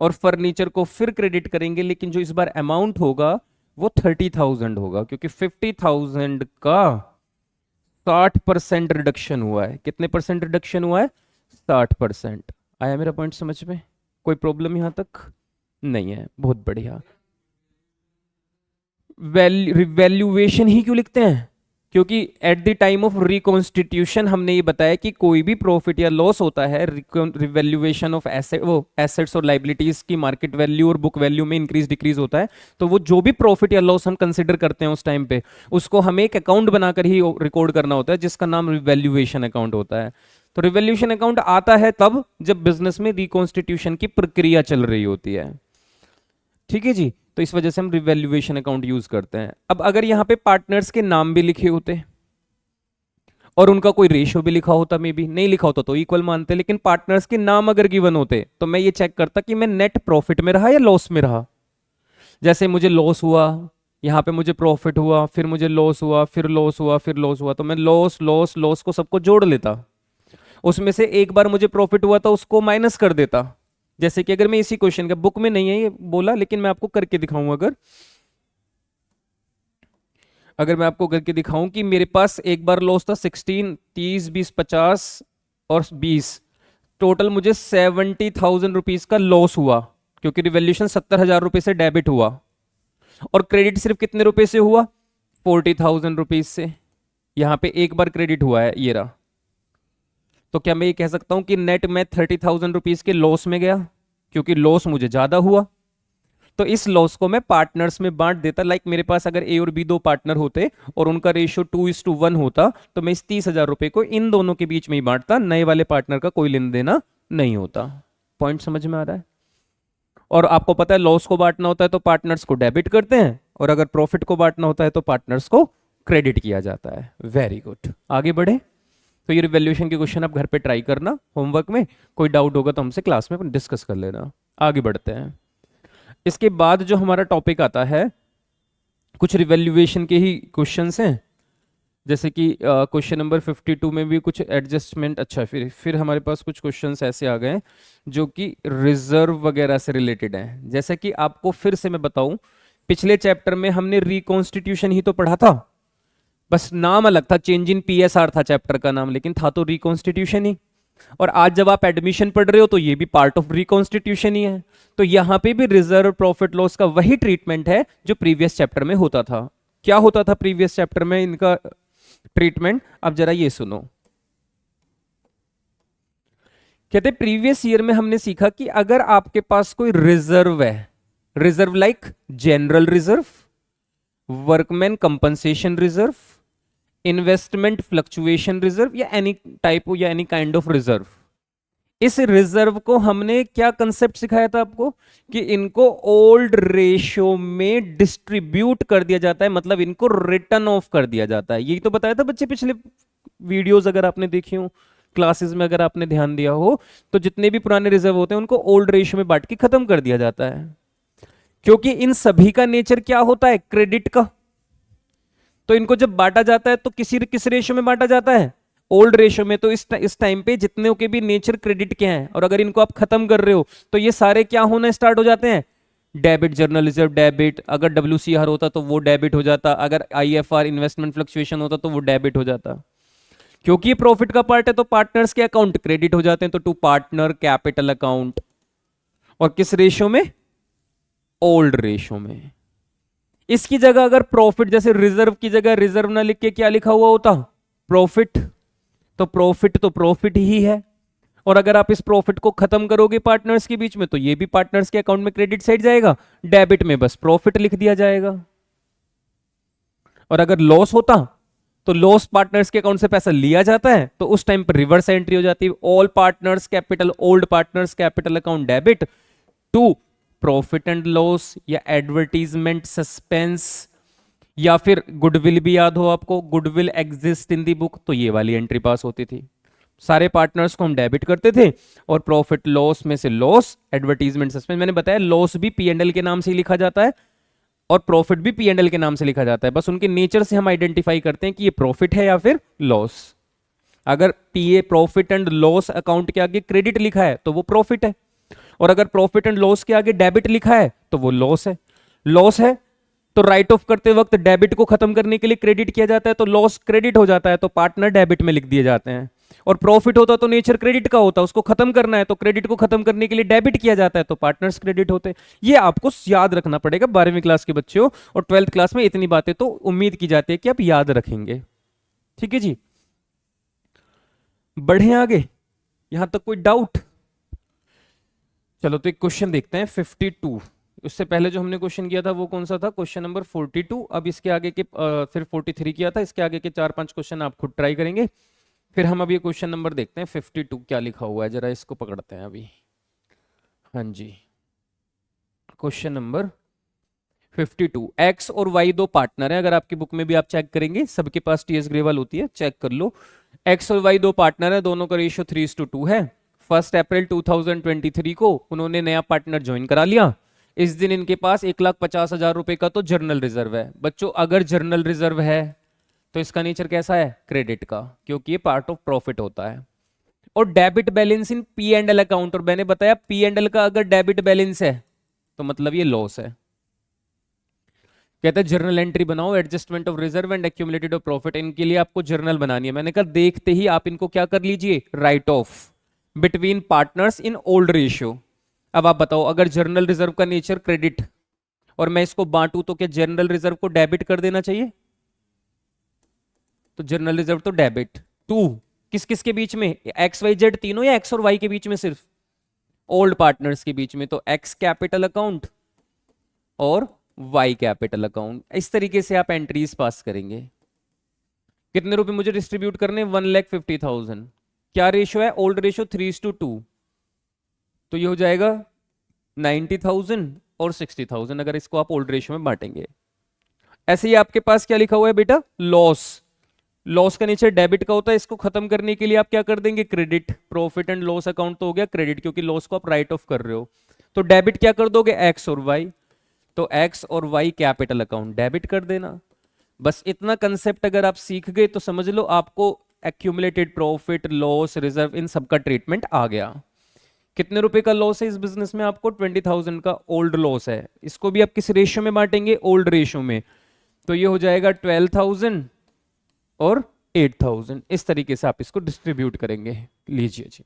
और फर्नीचर को फिर क्रेडिट करेंगे, लेकिन जो इस बार अमाउंट होगा वो 30,000 होगा, क्योंकि 50,000 का 60% रिडक्शन हुआ है। कितने परसेंट रिडक्शन हुआ है? 60%। आया मेरा पॉइंट समझ में? कोई प्रॉब्लम यहां तक नहीं है? बहुत बढ़िया। वैल्यूएशन ही क्यों लिखते हैं? क्योंकि at the time of reconstitution हमने ये बताया कि कोई भी प्रॉफिट या लॉस होता है, रिवैल्यूएशन ऑफ एसेट, वो एसेट्स और लाइबिलिटीज की मार्केट वैल्यू और बुक वैल्यू में इंक्रीज डिक्रीज होता है, तो वो जो भी प्रॉफिट या लॉस हम कंसिडर करते हैं उस टाइम पे उसको हमें एक अकाउंट बनाकर ही रिकॉर्ड करना होता है जिसका नाम रिवैल्यूएशन अकाउंट होता है। तो रिवैल्यूएशन अकाउंट आता है तब जब बिजनेस में रिकॉन्स्टिट्यूशन की प्रक्रिया चल रही होती है। ठीक है जी, तो इस वजह से हम रिवैल्यूएशन अकाउंट यूज करते हैं। अब अगर यहाँ पे पार्टनर्स के नाम भी लिखे होते और उनका कोई रेशियो भी लिखा होता, मे बी नहीं लिखा होता तो इक्वल मानते, लेकिन पार्टनर्स के नाम अगर गिवन होते तो मैं ये चेक करता कि मैं नेट प्रॉफिट में रहा या लॉस में रहा। जैसे मुझे लॉस हुआ, यहाँ पे मुझे प्रॉफिट हुआ, फिर मुझे लॉस हुआ, फिर लॉस हुआ, फिर लॉस हुआ, तो मैं लॉस लॉस लॉस को सबको जोड़ लेता, उसमें से एक बार मुझे प्रॉफिट हुआ तो उसको माइनस कर देता। जैसे कि अगर मैं इसी क्वेश्चन का, बुक में नहीं है ये बोला लेकिन मैं आपको करके दिखाऊं, अगर अगर मैं आपको करके दिखाऊं कि मेरे पास एक बार लॉस था 16, 30, 20, 50 और 20, टोटल मुझे 70,000 रुपीज का लॉस हुआ क्योंकि रिवैल्यूएशन 70,000 रुपए से डेबिट हुआ, और क्रेडिट सिर्फ कितने रुपए से हुआ? 40,000 रुपीज से। यहां पे एक बार क्रेडिट हुआ है, ये रहा। तो क्या मैं ये कह सकता हूं कि नेट में 30,000 रुपीज के लॉस में गया क्योंकि लॉस मुझे ज्यादा हुआ? तो इस लॉस को मैं पार्टनर्स में बांट देता। लाइक मेरे पास अगर ए और बी दो पार्टनर होते और उनका रेशियो 2:1 होता तो मैं इस 30,000 रुपए को इन दोनों के बीच में ही बांटता, नए वाले पार्टनर का कोई लेना देना नहीं होता। पॉइंट समझ में आ रहा है? और आपको पता है लॉस को बांटना होता है तो पार्टनर्स को डेबिट करते हैं, और अगर प्रॉफिट को बांटना होता है तो पार्टनर्स को क्रेडिट किया जाता है। वेरी गुड, आगे बढ़े। तो ये रिवैल्यूएशन के क्वेश्चन आप घर पे ट्राई करना होमवर्क में, कोई डाउट होगा तो हमसे क्लास में डिस्कस कर लेना। आगे बढ़ते हैं। इसके बाद जो हमारा टॉपिक आता है, कुछ रिवैल्यूएशन के ही क्वेश्चंस हैं, जैसे कि क्वेश्चन नंबर 52 में भी कुछ एडजस्टमेंट, अच्छा फिर हमारे पास कुछ क्वेश्चंस ऐसे आ गए हैं जो कि रिजर्व वगैरह से रिलेटेड हैं। जैसे कि आपको फिर से मैं बताऊं, पिछले चैप्टर में हमने रिकॉन्स्टिट्यूशन ही तो पढ़ा था, बस नाम अलग था, चेंज इन पीएसआर था चैप्टर का नाम, लेकिन था तो रिकॉन्स्टिट्यूशन ही। और आज जब आप एडमिशन पढ़ रहे हो तो ये भी पार्ट ऑफ रिकॉन्स्टिट्यूशन ही है। तो यहां पे भी रिजर्व प्रॉफिट लॉस का वही ट्रीटमेंट है जो प्रीवियस चैप्टर में होता था। क्या होता था प्रीवियस चैप्टर में इनका ट्रीटमेंट? अब जरा ये सुनो। कहते प्रीवियस ईयर में हमने सीखा कि अगर आपके पास कोई रिजर्व है, reserve like general reserve, workman compensation reserve, investment fluctuation reserve, या एनी टाइप या एनी काइंड ऑफ रिजर्व, इस रिजर्व को हमने क्या कंसेप्ट सिखाया था आपको कि इनको ओल्ड रेशियो में डिस्ट्रीब्यूट कर दिया जाता है, मतलब इनको रिटर्न ऑफ कर दिया जाता है। यही तो बताया था बच्चे पिछले वीडियोस अगर आपने देखी हो, क्लासेस में अगर आपने ध्यान दिया हो, तो जितने भी पुराने रिजर्व होते हैं उनको ओल्ड रेशियो में बांट के खत्म कर दिया जाता है, क्योंकि इन सभी का नेचर क्या होता है? क्रेडिट का। तो इनको जब बांटा जाता है तो किस रेशियो में बांटा जाता है? ओल्ड रेशियो में। तो इस टाइम पे जितने के भी नेचर क्रेडिट के हैं, और अगर इनको आप खत्म कर रहे हो तो ये सारे क्या होना स्टार्ट हो जाते हैं? डेबिट, जर्नल रिजर्व डेबिट, अगर WCR होता तो वो डेबिट हो जाता, अगर IFR इन्वेस्टमेंट फ्लक्चुएशन होता तो वो डेबिट हो जाता। क्योंकि ये प्रॉफिट का पार्ट है तो पार्टनर्स के अकाउंट क्रेडिट हो जाते हैं, तो टू पार्टनर कैपिटल अकाउंट। और किस रेशियो में? ओल्ड रेशियो में। इसकी जगह अगर प्रॉफिट, जैसे रिजर्व की जगह रिजर्व ना लिख के क्या लिखा हुआ होता? प्रॉफिट। तो प्रॉफिट ही है। और अगर आप इस प्रॉफिट को खत्म करोगे पार्टनर्स के बीच में तो ये भी पार्टनर्स के अकाउंट में क्रेडिट साइड जाएगा, डेबिट में बस प्रॉफिट लिख दिया जाएगा। और अगर लॉस होता तो लॉस पार्टनर्स के अकाउंट से पैसा लिया जाता है, तो उस टाइम पर रिवर्स एंट्री हो जाती है, all partners capital, old partners capital account debit to profit and loss, या एडवर्टीजमेंट सस्पेंस, या फिर गुडविल भी याद हो आपको, goodwill exist in the book, तो ये वाली एंट्री पास होती थी। सारे पार्टनर्स को हम डेबिट करते थे, और प्रॉफिट लॉस में से लॉस, एडवर्टीजमेंट सस्पेंस, मैंने बताया लॉस भी P&L के नाम से ही लिखा जाता है और प्रॉफिट भी P&L के नाम से लिखा जाता है, बस उनके नेचर से हम आइडेंटिफाई करते हैं कि ये प्रॉफिट है या फिर लॉस। अगर प्रॉफिट एंड लॉस अकाउंट के आगे क्रेडिट लिखा है तो वो प्रॉफिट है, और अगर प्रॉफिट एंड लॉस के आगे डेबिट लिखा है तो वो लॉस है। लॉस है तो राइट ऑफ करते वक्त डेबिट को खत्म करने के लिए क्रेडिट किया जाता है, तो लॉस क्रेडिट हो जाता है, तो पार्टनर डेबिट में लिख दिए जाते हैं। और प्रॉफिट होता तो नेचर क्रेडिट का होता, उसको खत्म करना है तो क्रेडिट को खत्म करने के लिए डेबिट किया जाता है, तो पार्टनर्स क्रेडिट होते। ये आपको याद रखना पड़ेगा 12वीं क्लास के बच्चे हो, और 12th क्लास में इतनी बातें तो उम्मीद की जाती है कि आप याद रखेंगे। ठीक है जी, बढ़े आगे, यहां तक कोई डाउट? चलो तो एक क्वेश्चन देखते हैं 52। उससे पहले जो हमने क्वेश्चन किया था वो कौन सा था? Question number 42। अब इसके आगे के फिर 43 किया था, इसके आगे के 4-5 क्वेश्चन आप खुद ट्राई करेंगे। फिर हम अभी क्वेश्चन नंबर देखते हैं 52 क्या लिखा हुआ है, जरा इसको पकड़ते हैं अभी। हाँ जी, क्वेश्चन नंबर 52, एक्स और वाई दो पार्टनर है। अगर आपकी बुक में भी आप चेक करेंगे, सबके पास TS ग्रेवाल होती है, चेक कर लो। एक्स और वाई दो पार्टनर है, दोनों का रेशियो 3:2 है। 1 अप्रैल 2023 को उन्होंने नया पार्टनर ज्वाइन करा लिया। इस दिन इनके पास 1,50,000 रुपए का तो जर्नल रिजर्व है। बच्चों अगर जर्नल रिजर्व है तो इसका नेचर कैसा है? क्रेडिट का, क्योंकि ये पार्ट ऑफ प्रॉफिट होता है। और डेबिट बैलेंस इन P&L अकाउंट, और मैंने बताया P&L का अगर डेबिट बैलेंस है तो मतलब ये लॉस है। कहते हैं जर्नल एंट्री बनाओ, adjustment of reserve and accumulated of profit. इनके लिए आपको जर्नल बनानी है। मैंने कहा देखते ही आप इनको क्या कर लीजिए, right of between partners in old ratio. अब आप बताओ, अगर जर्नल रिजर्व का नेचर क्रेडिट और मैं इसको बांटू तो क्या जनरल रिजर्व को डेबिट कर देना चाहिए? तो जनरल रिजर्व तो डेबिट टू किस किस के बीच में? XYZ तीनों, या एक्स और वाई के बीच में? सिर्फ ओल्ड पार्टनर्स के बीच में, तो एक्स कैपिटल अकाउंट और वाई कैपिटल अकाउंट। इस तरीके से आप एंट्रीज पास करेंगे। कितने रुपए मुझे डिस्ट्रीब्यूट करने? 1,50,000। क्या रेशियो है? ओल्ड रेशियो 3:2, तो ये हो जाएगा 90,000 और 60,000 अगर इसको आप ओल्ड रेशियो में बांटेंगे। ऐसे ही आपके पास क्या लिखा हुआ है बेटा? लॉस। लॉस का नेचर डेबिट का होता है, इसको खत्म करने के लिए आप क्या कर देंगे? Credit. Profit and loss account तो हो गया क्रेडिट, क्योंकि लॉस को आप राइट ऑफ कर रहे हो। तो डेबिट क्या कर दोगे, एक्स और वाई, तो एक्स और वाई कैपिटल अकाउंट डेबिट कर देना। बस इतना कंसेप्ट अगर आप सीख गए तो समझ लो आपको एक्यूमुलेटेड प्रॉफिट, लॉस, रिजर्व, इन सब का ट्रीटमेंट आ गया। कितने रुपए का लॉस है इस बिजनेस में, आपको 20,000 का ओल्ड लॉस है। इसको भी आप किस रेशियो में बांटेंगे, ओल्ड रेशियो में, तो ये हो जाएगा 12,000 और 8,000, इस तरीके से आप इसको डिस्ट्रीब्यूट करेंगे। लीजिए जी।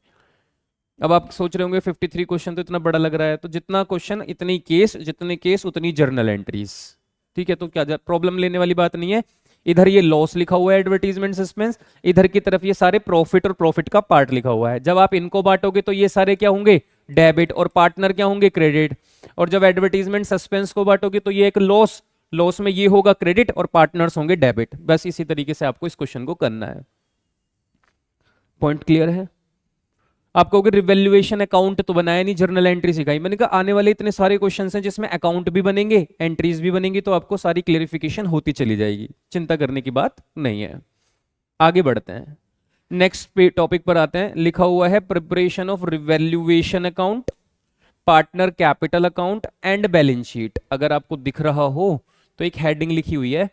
अब आप सोच रहे होंगे 53 क्वेश्चन तो इतना बड़ा लग रहा है, तो जितना क्वेश्चन इतनी केस, जितने केस उतनी जर्नल एंट्रीज, ठीक है। तो क्या प्रॉब्लम लेने वाली बात नहीं है। इधर ये लॉस लिखा हुआ है, एडवर्टीजमेंट सस्पेंस, इधर की तरफ ये सारे प्रॉफिट और प्रॉफिट का पार्ट लिखा हुआ है। जब आप इनको बांटोगे तो ये सारे क्या होंगे, डेबिट, और पार्टनर क्या होंगे, क्रेडिट। और जब एडवर्टीजमेंट सस्पेंस को बांटोगे तो ये एक लॉस, लॉस में ये होगा क्रेडिट और पार्टनर्स होंगे डेबिट। बस इसी तरीके से आपको इस क्वेश्चन को करना है। पॉइंट क्लियर है? आप कहोगे रिवैल्यूएशन अकाउंट तो बनाया नहीं, जर्नल एंट्री सिखाई। मैंने कहा आने वाले इतने सारे क्वेश्चंस हैं जिसमें अकाउंट भी बनेंगे, एंट्रीज भी बनेंगी, तो आपको सारी क्लेरिफिकेशन होती चली जाएगी, चिंता करने की बात नहीं है। आगे बढ़ते हैं, नेक्स्ट टॉपिक पर आते हैं। लिखा हुआ है preparation of revaluation account, partner capital account and balance sheet. अगर आपको दिख रहा हो तो एक हेडिंग लिखी हुई है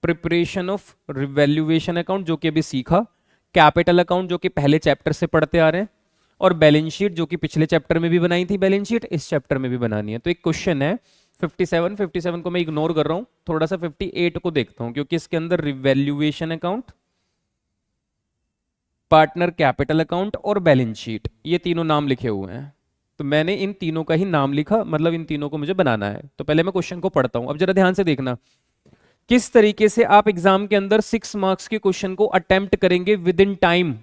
प्रिपरेशन ऑफ रिवैल्यूएशन अकाउंट, जो कि अभी सीखा, कैपिटल अकाउंट जो कि पहले चैप्टर से पढ़ते आ रहे हैं, और बैलेंस शीट जो कि पिछले चैप्टर में भी बनाई थी, बैलेंस शीट इस चैप्टर में भी बनानी है। तो एक क्वेश्चन है 57 को मैं इग्नोर कर रहा हूं, थोड़ा सा 58 को देखता हूं, क्योंकि इसके अंदर revaluation account, partner capital account और बैलेंस शीट, ये तीनों नाम लिखे हुए हैं। तो मैंने इन तीनों का ही नाम लिखा, मतलब इन तीनों को मुझे बनाना है। तो पहले मैं क्वेश्चन को पढ़ता हूं, अब जरा ध्यान से देखना किस तरीके से आप एग्जाम के अंदर 6 मार्क्स के क्वेश्चन को अटेम्प्ट करेंगे विद इन टाइम,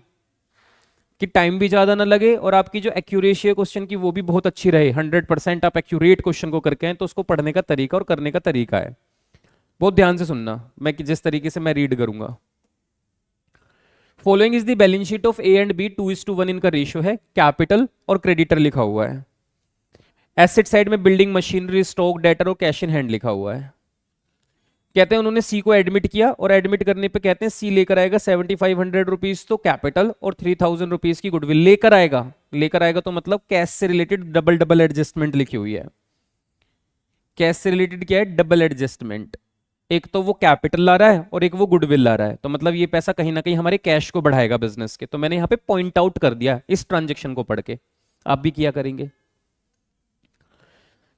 कि टाइम भी ज्यादा ना लगे और आपकी जो एक्यूरेसी है क्वेश्चन की वो भी बहुत अच्छी रहे। 100% आप एक्यूरेट क्वेश्चन को करके हैं, तो उसको पढ़ने का तरीका और करने का तरीका है। बहुत ध्यान से सुनना, मैं जिस तरीके से मैं रीड करूंगा। Following is the balance sheet of A and B, 2:1 इनका रेशियो है, कैपिटल और क्रेडिटर लिखा हुआ है। एसेट साइड में बिल्डिंग, मशीनरी, स्टॉक, डेटर और कैश इन हैंड लिखा हुआ है। कहते हैं उन्होंने सी को एडमिट किया, और एडमिट करने पे कहते हैं सी लेकर आएगा 7,500 रुपीज तो कैपिटल और 3,000 रुपीज की गुडविल लेकर आएगा। लेकर आएगा तो मतलब कैश से रिलेटेड डबल डबल एडजस्टमेंट लिखी हुई है। कैश से रिलेटेड क्या है, डबल एडजस्टमेंट। एक तो वो कैपिटल ला रहा है और एक वो गुडविल ला रहा है, तो मतलब ये पैसा कहीं ना कहीं हमारे कैश को बढ़ाएगा बिजनेस के। तो मैंने यहां पे पॉइंट आउट कर दिया इस ट्रांजेक्शन को पढ़ के, आप भी किया करेंगे।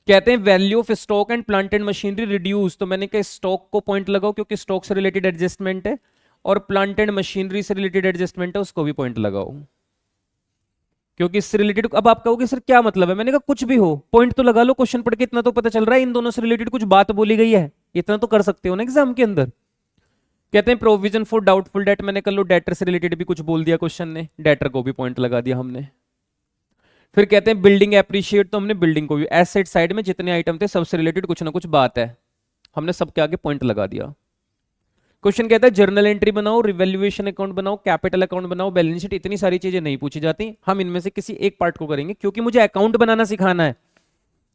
कहते हैं value of stock and plant and machinery reduce, तो मैंने कहा स्टॉक को पॉइंट लगाओ क्योंकि स्टॉक से रिलेटेड एडजस्टमेंट है, और प्लांट एंड मशीनरी से रिलेटेड एडजस्टमेंट है, उसको भी पॉइंट लगाओ क्योंकि इससे रिलेटेड। अब आप कहोगे सर क्या मतलब है, मैंने कहा कुछ भी हो, पॉइंट तो लगा लो। क्वेश्चन पढ़ के इतना तो पता चल रहा है इन दोनों से रिलेटेड कुछ बात बोली गई है, इतना तो कर सकते हो ना एग्जाम के अंदर। कहते हैं प्रोविजन फॉर डाउटफुल डेट, मैंने कर लो डेटर से रिलेटेड भी कुछ बोल दिया क्वेश्चन ने, डेटर को भी पॉइंट लगा दिया हमने। फिर कहते हैं बिल्डिंग एप्रिशिएट, तो हमने बिल्डिंग को भी, एसेट साइड में जितने आइटम थे सबसे रिलेटेड कुछ ना कुछ बात है, हमने सबके आगे पॉइंट लगा दिया। क्वेश्चन कहता है जर्नल एंट्री बनाओ, रिवैल्यूएशन अकाउंट बनाओ, कैपिटल अकाउंट बनाओ, बैलेंस शीट। इतनी सारी चीजें नहीं पूछी जाती, हम इनमें से किसी एक पार्ट को करेंगे क्योंकि मुझे अकाउंट बनाना सिखाना है।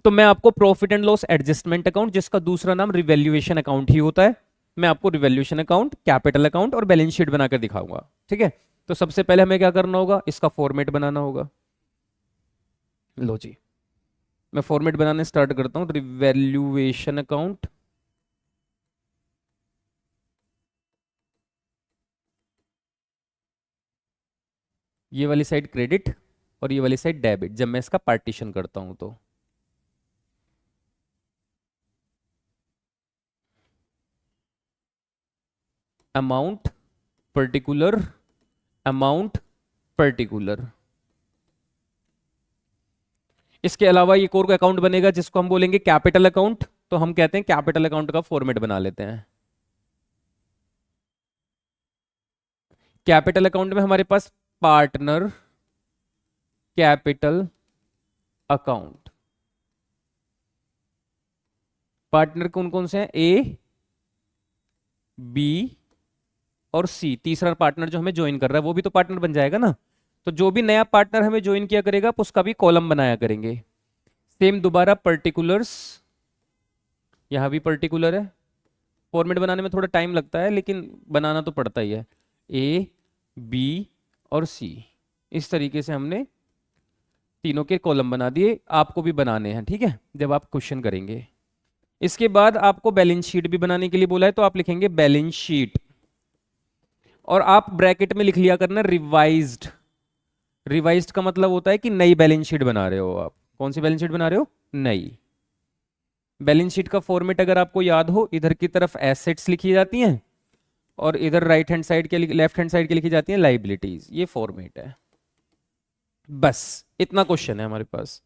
तो मैं आपको profit and loss adjustment account, जिसका दूसरा नाम रिवैल्यूएशन अकाउंट ही होता है, मैं आपको रिवैल्यूएशन अकाउंट, कैपिटल अकाउंट और बैलेंस शीट बनाकर दिखाऊंगा। ठीक है, तो सबसे पहले हमें क्या करना होगा, इसका फॉर्मेट बनाना होगा। लो जी, मैं फॉर्मेट बनाने स्टार्ट करता हूं। रिवैल्यूएशन अकाउंट, ये वाली साइड क्रेडिट और ये वाली साइड डेबिट। जब मैं इसका पार्टीशन करता हूं तो अमाउंट पर्टिकुलर, अमाउंट पर्टिकुलर। इसके अलावा एक और अकाउंट बनेगा जिसको हम बोलेंगे कैपिटल अकाउंट, तो हम कहते हैं कैपिटल अकाउंट का फॉर्मेट बना लेते हैं। कैपिटल अकाउंट में हमारे पास पार्टनर कैपिटल अकाउंट, पार्टनर कौन कौन से हैं, ए, बी और सी। तीसरा पार्टनर जो हमें ज्वाइन कर रहा है वो भी तो पार्टनर बन जाएगा ना। तो जो भी नया पार्टनर हमें ज्वाइन किया करेगा आप उसका भी कॉलम बनाया करेंगे। सेम दोबारा पर्टिकुलर्स, यहां भी पर्टिकुलर है। फॉर्मेट बनाने में थोड़ा टाइम लगता है लेकिन बनाना तो पड़ता ही है। ए, बी और सी, इस तरीके से हमने तीनों के कॉलम बना दिए, आपको भी बनाने हैं, ठीक है, जब आप क्वेश्चन करेंगे। इसके बाद आपको बैलेंस शीट भी बनाने के लिए बोला है, तो आप लिखेंगे बैलेंस शीट, और आप ब्रैकेट में लिख लिया करना रिवाइज्ड। रिवाइज्ड का मतलब होता है कि नई बैलेंस शीट बना रहे हो आप। कौन सी बैलेंस शीट बना रहे हो? नई। बैलेंस शीट का फॉर्मेट अगर आपको याद हो, इधर की तरफ एसेट्स लिखी जाती हैं और इधर राइट हैंड साइड के लेफ्ट हैंड साइड के लिखी जाती हैं लाइबिलिटीज। ये फॉर्मेट है। बस इतना क्वेश्चन है हमारे पास।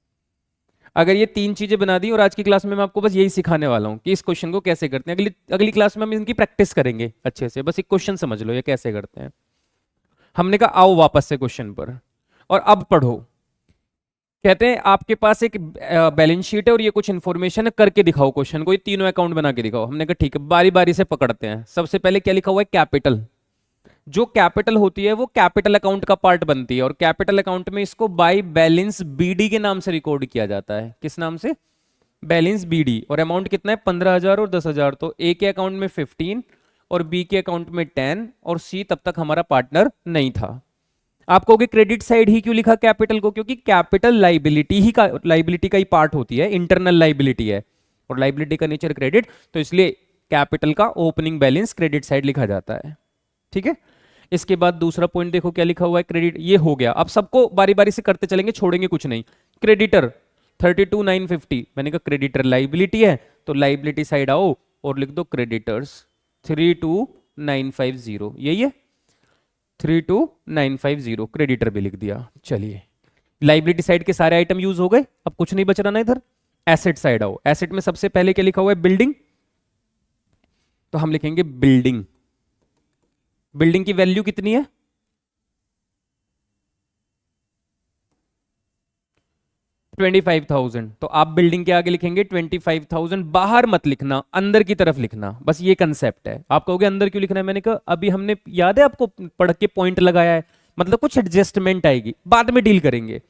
अगर ये तीन चीजें बना दी, और आज की क्लास में मैं आपको बस यही सिखाने वाला हूं कि इस क्वेश्चन को कैसे करते हैं। अगली अगली क्लास में हम इनकी प्रैक्टिस करेंगे अच्छे से। बस एक क्वेश्चन समझ लो ये कैसे करते हैं। हमने कहा आओ वापस से क्वेश्चन पर, और अब पढ़ो। कहते हैं आपके पास एक बैलेंस शीट है और ये कुछ इंफॉर्मेशन है, करके दिखाओ क्वेश्चन को, ये तीनों अकाउंट बना के दिखाओ। हमने कहा ठीक है, बारी बारी से पकड़ते हैं। सबसे पहले क्या लिखा हुआ है? कैपिटल। जो कैपिटल होती है वो कैपिटल अकाउंट का पार्ट बनती है, और कैपिटल अकाउंट में इसको बाय बैलेंस बीडी के नाम से रिकॉर्ड किया जाता है। किस नाम से? Balance BD. और अमाउंट कितना है? 15,000 और 10,000। तो ए के अकाउंट में 15 और बी के अकाउंट में 10, और सी तब तक हमारा पार्टनर नहीं था। आप कहोगे क्रेडिट साइड ही क्यों लिखा कैपिटल को? क्योंकि कैपिटल लाइबिलिटी का ही पार्ट होती है, इंटरनल लाइबिलिटी है, और लाइबिलिटी का नेचर क्रेडिट, तो इसलिए कैपिटल का ओपनिंग बैलेंस क्रेडिट साइड लिखा जाता है। ठीक है। इसके बाद दूसरा पॉइंट देखो क्या लिखा हुआ है, क्रेडिट। ये हो गया। अब सबको बारी बारी से करते चलेंगे, छोड़ेंगे कुछ नहीं। क्रेडिटर 32,950, मैंने कहा क्रेडिटर लाइबिलिटी है, तो लाइबिलिटी साइड आओ और लिख दो क्रेडिटर्स 32,950। यही है 32,950, क्रेडिटर भी लिख दिया। चलिए, लाइबिलिटी साइड के सारे आइटम यूज हो गए, अब कुछ नहीं बच रहा ना इधर। एसेट साइड आओ। एसेट में सबसे पहले क्या लिखा हुआ है? बिल्डिंग। तो हम लिखेंगे बिल्डिंग। बिल्डिंग की वैल्यू कितनी है? 25,000। तो आप बिल्डिंग के आगे लिखेंगे 25,000। बाहर मत लिखना, अंदर की तरफ लिखना, बस ये कंसेप्ट है। आप कहोगे अंदर क्यों लिखना है? मैंने कहा अभी हमने, याद है आपको, पढ़ के पॉइंट लगाया है, मतलब कुछ एडजस्टमेंट आएगी, बाद में डील करेंगे।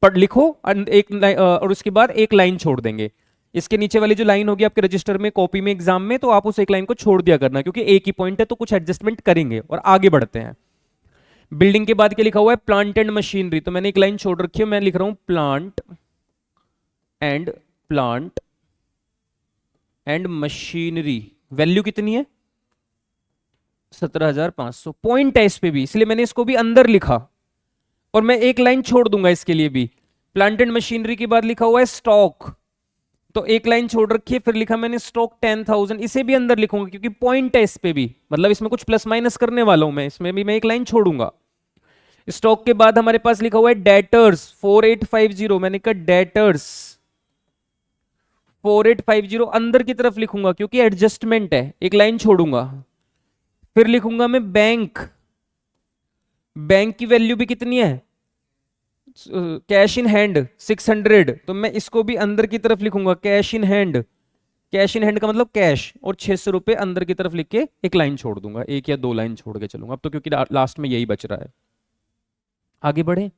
पढ़ लिखो और उसके बाद एक लाइन छोड़ देंगे। इसके नीचे वाली जो लाइन होगी आपके रजिस्टर में, कॉपी में, एग्जाम में, तो आप उस एक लाइन को छोड़ दिया करना, क्योंकि एक ही पॉइंट है, तो कुछ एडजस्टमेंट करेंगे और आगे बढ़ते हैं। बिल्डिंग के बाद क्या लिखा हुआ है? Plant and machinery. तो मैंने एक लाइन छोड़ रखी है, मैं लिख रहा हूं प्लांट एंड मशीनरी। वैल्यू कितनी है? 17,500। पॉइंट है इस पे भी, इसलिए मैंने इसको भी अंदर लिखा, और मैं एक लाइन छोड़ दूंगा इसके लिए भी। प्लांट एंड मशीनरी के बाद लिखा हुआ है स्टॉक, तो एक लाइन छोड़ रखी है, फिर लिखा मैंने स्टॉक 10,000, इसे भी अंदर लिखूंगा क्योंकि पॉइंट है इस पे भी, मतलब इसमें कुछ प्लस माइनस करने वाला हूं मैं, इसमें भी मैं एक लाइन छोड़ूंगा। स्टॉक के बाद हमारे पास लिखा हुआ है डेटर्स 4850। मैंने कहा डेटर्स 4850 अंदर की तरफ लिखूंगा क्योंकि एडजस्टमेंट है, एक लाइन छोड़ूंगा। फिर लिखूंगा मैं बैंक। बैंक की वैल्यू भी कितनी है? कैश इन हैंड 600, तो मैं इसको भी अंदर की तरफ लिखूंगा cash in hand. Cash in hand का मतलब कैश, और 600 रुपए अंदर की तरफ लिख के एक लाइन छोड़ दूंगा, एक या दो लाइन छोड़ के चलूंगा अब तो, क्योंकि लास्ट में यही बच रहा है। आगे बढ़े।